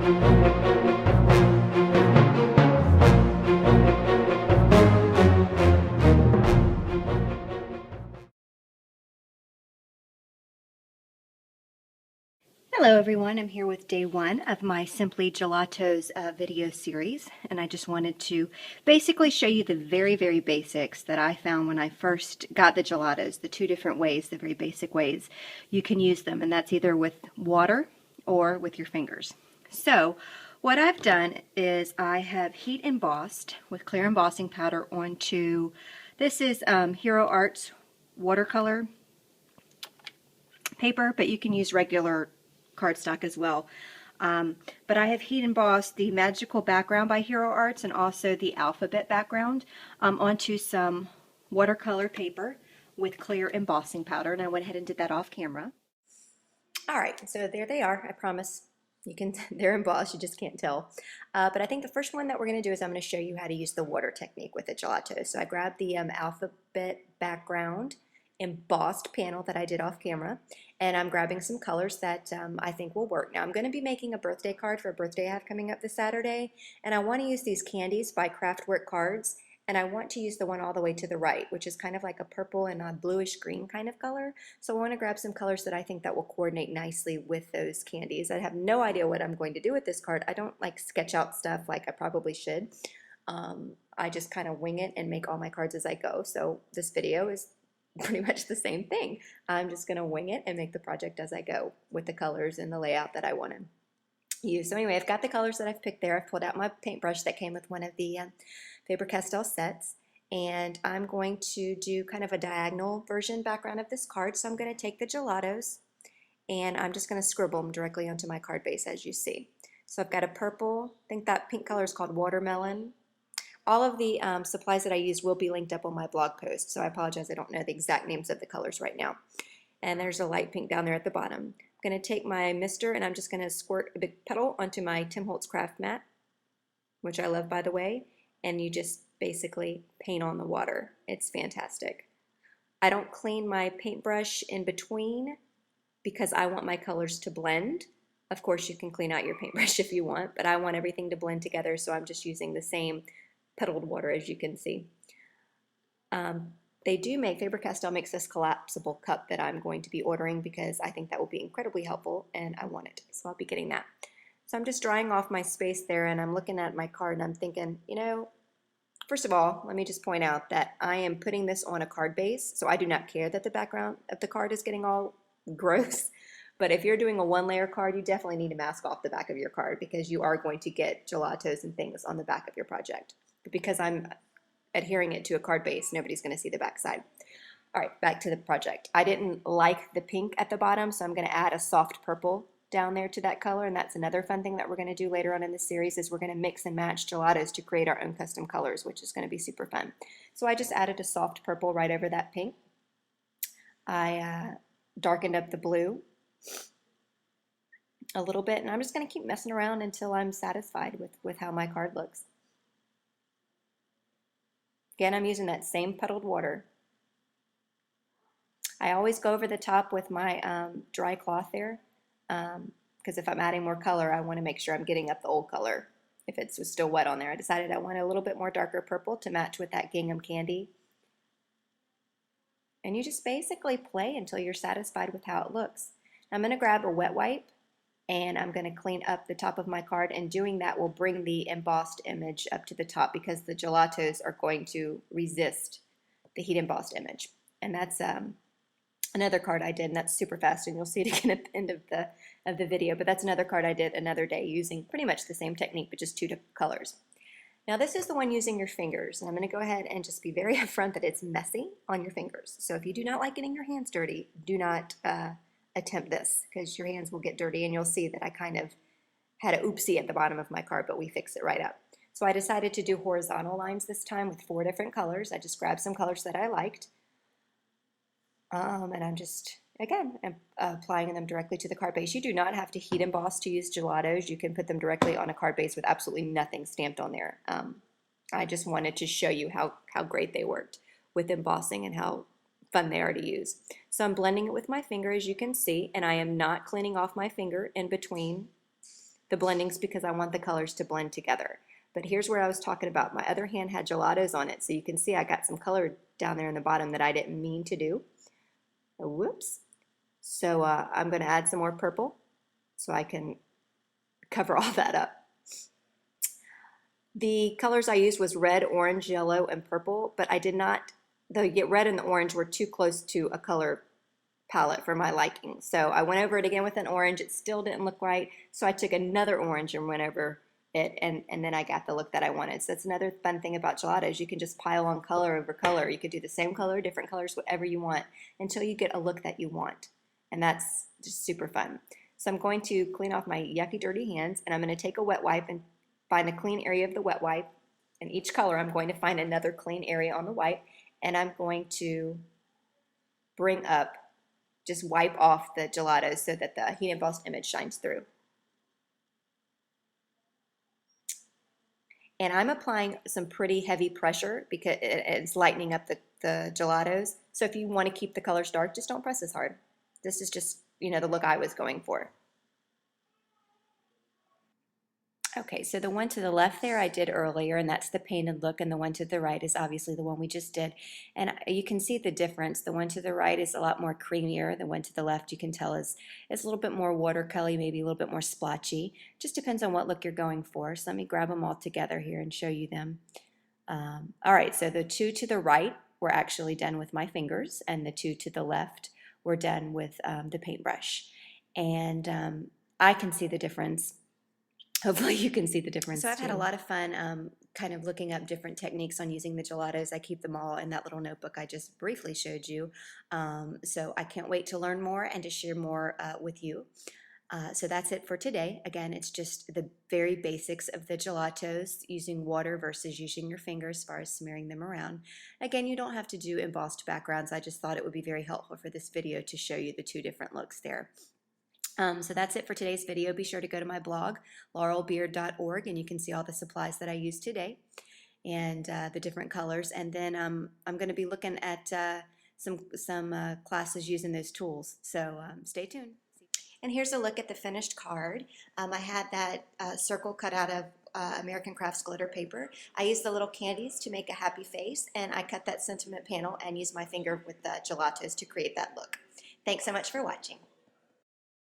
Hello everyone, I'm here with day one of my Simply Gelatos video series, and I just wanted to basically show you the very basics that I found when I first got the gelatos, the two different ways, the very basic ways you can use them, and that's either with water or with your fingers. So what I've done is I have heat embossed with clear embossing powder onto, this is Hero Arts watercolor paper, but you can use regular cardstock as well. But I have heat embossed the magical background by Hero Arts and also the alphabet background onto some watercolor paper with clear embossing powder, and I went ahead and did that off camera. All right, so there they are. I promise you can, they're embossed, you just can't tell. But I think the first one that we're going to do is I'm going to show you how to use the water technique with the gelato. So I grabbed the alphabet background embossed panel that I did off camera, and I'm grabbing some colors that I think will work. Now I'm going to be making a birthday card for a birthday I have coming up this Saturday, and I want to use these candies by Craftwork Cards, and I want to use the one all the way to the right, which is kind of like a purple and a bluish green kind of color. So I want to grab some colors that I think that will coordinate nicely with those candies. I have no idea what I'm going to do with this card. I don't like sketch out stuff like I probably should. I just kind of wing it and make all my cards as I go. So this video is pretty much the same thing. I'm just going to wing it and make the project as I go with the colors and the layout that I want to use. So anyway, I've got the colors that I've picked there. I've pulled out my paintbrush that came with one of the Faber Castell sets, and I'm going to do kind of a diagonal version background of this card. So I'm going to take the gelatos and I'm just going to scribble them directly onto my card base, as you see. So I've got a purple, I think that pink color is called watermelon. All of the supplies that I use will be linked up on my blog post, so I apologize I don't know the exact names of the colors right now. And there's a light pink down there at the bottom. I'm going to take my mister and I'm just going to squirt a big petal onto my Tim Holtz craft mat, which I love, by the way, and you just basically paint on the water. It's fantastic. I don't clean my paintbrush in between because I want my colors to blend. Of course you can clean out your paintbrush if you want, but I want everything to blend together, so I'm just using the same petaled water, as you can see. They do make, Faber Castell makes this collapsible cup that I'm going to be ordering because I think that will be incredibly helpful and I want it, so I'll be getting that. So I'm just drying off my space there and I'm looking at my card and I'm thinking, you know, first of all, let me just point out that I am putting this on a card base, so I do not care that the background of the card is getting all gross. But if you're doing a one-layer card, you definitely need to mask off the back of your card because you are going to get gelatos and things on the back of your project. But because I'm adhering it to a card base, nobody's going to see the back side. All right, back to the project. I didn't like the pink at the bottom, so I'm going to add a soft purple down there to that color, and that's another fun thing that we're going to do later on in the series is we're going to mix and match gelatos to create our own custom colors, which is going to be super fun. So I just added a soft purple right over that pink. I darkened up the blue a little bit, and I'm just going to keep messing around until I'm satisfied with how my card looks. Again, I'm using that same petaled water. I always go over the top with my dry cloth there because if I'm adding more color, I want to make sure I'm getting up the old color if it's still wet on there. I decided I wanted a little bit more darker purple to match with that gingham candy. And you just basically play until you're satisfied with how it looks. I'm going to grab a wet wipe and I'm going to clean up the top of my card, and doing that will bring the embossed image up to the top because the gelatos are going to resist the heat embossed image. And that's another card I did, and that's super fast, and you'll see it again at the end of the video, but that's another card I did another day using pretty much the same technique but just two different colors. Now this is the one using your fingers, and I'm going to go ahead and just be very upfront that it's messy on your fingers. So if you do not like getting your hands dirty, do not attempt this because your hands will get dirty, and you'll see that I kind of had a oopsie at the bottom of my card, but we fixed it right up. So I decided to do horizontal lines this time with 4 different colors. I just grabbed some colors that I liked, and I'm just, again, applying them directly to the card base. You do not have to heat emboss to use gelatos. You can put them directly on a card base with absolutely nothing stamped on there. I just wanted to show you how great they worked with embossing and how fun they are to use. So I'm blending it with my finger, as you can see, and I am not cleaning off my finger in between the blendings because I want the colors to blend together. But here's where I was talking about. My other hand had gelatos on it, so you can see I got some color down there in the bottom that I didn't mean to do. Oh, whoops. So I'm going to add some more purple so I can cover all that up. The colors I used was red, orange, yellow, and purple, but I did not, the red and the orange were too close to a color palette for my liking. So I went over it again with an orange. It still didn't look right, so I took another orange and went over it, and then I got the look that I wanted. So that's another fun thing about gelatos. You can just pile on color over color. You could do the same color, different colors, whatever you want, until you get a look that you want. And that's just super fun. So I'm going to clean off my yucky, dirty hands, and I'm going to take a wet wipe and find a clean area of the wet wipe. In each color, I'm going to find another clean area on the wipe, and I'm going to bring up, just wipe off the gelatos so that the heat embossed image shines through. And I'm applying some pretty heavy pressure because it's lightening up the gelatos. So if you want to keep the colors dark, just don't press as hard. This is just, you know, the look I was going for. Okay, so the one to the left there I did earlier, and that's the painted look, and the one to the right is obviously the one we just did. And you can see the difference. The one to the right is a lot more creamier. The one to the left, you can tell, is a little bit more watercolor, maybe a little bit more splotchy. Just depends on what look you're going for. So let me grab them all together here and show you them. All right, so the two to the right were actually done with my fingers, and the two to the left were done with the paintbrush. And I can see the difference. Hopefully you can see the difference. So I've had a lot of fun kind of looking up different techniques on using the gelatos. I keep them all in that little notebook I just briefly showed you. So I can't wait to learn more and to share more with you. So that's it for today. Again, it's just the very basics of the gelatos, using water versus using your fingers as far as smearing them around. Again, you don't have to do embossed backgrounds. I just thought it would be very helpful for this video to show you the two different looks there. So that's it for today's video. Be sure to go to my blog, laurelbeard.org, and you can see all the supplies that I used today and the different colors. And then I'm going to be looking at some classes using those tools. So stay tuned. And here's a look at the finished card. I had that circle cut out of American Crafts glitter paper. I used the little candies to make a happy face, and I cut that sentiment panel and used my finger with the gelatos to create that look. Thanks so much for watching.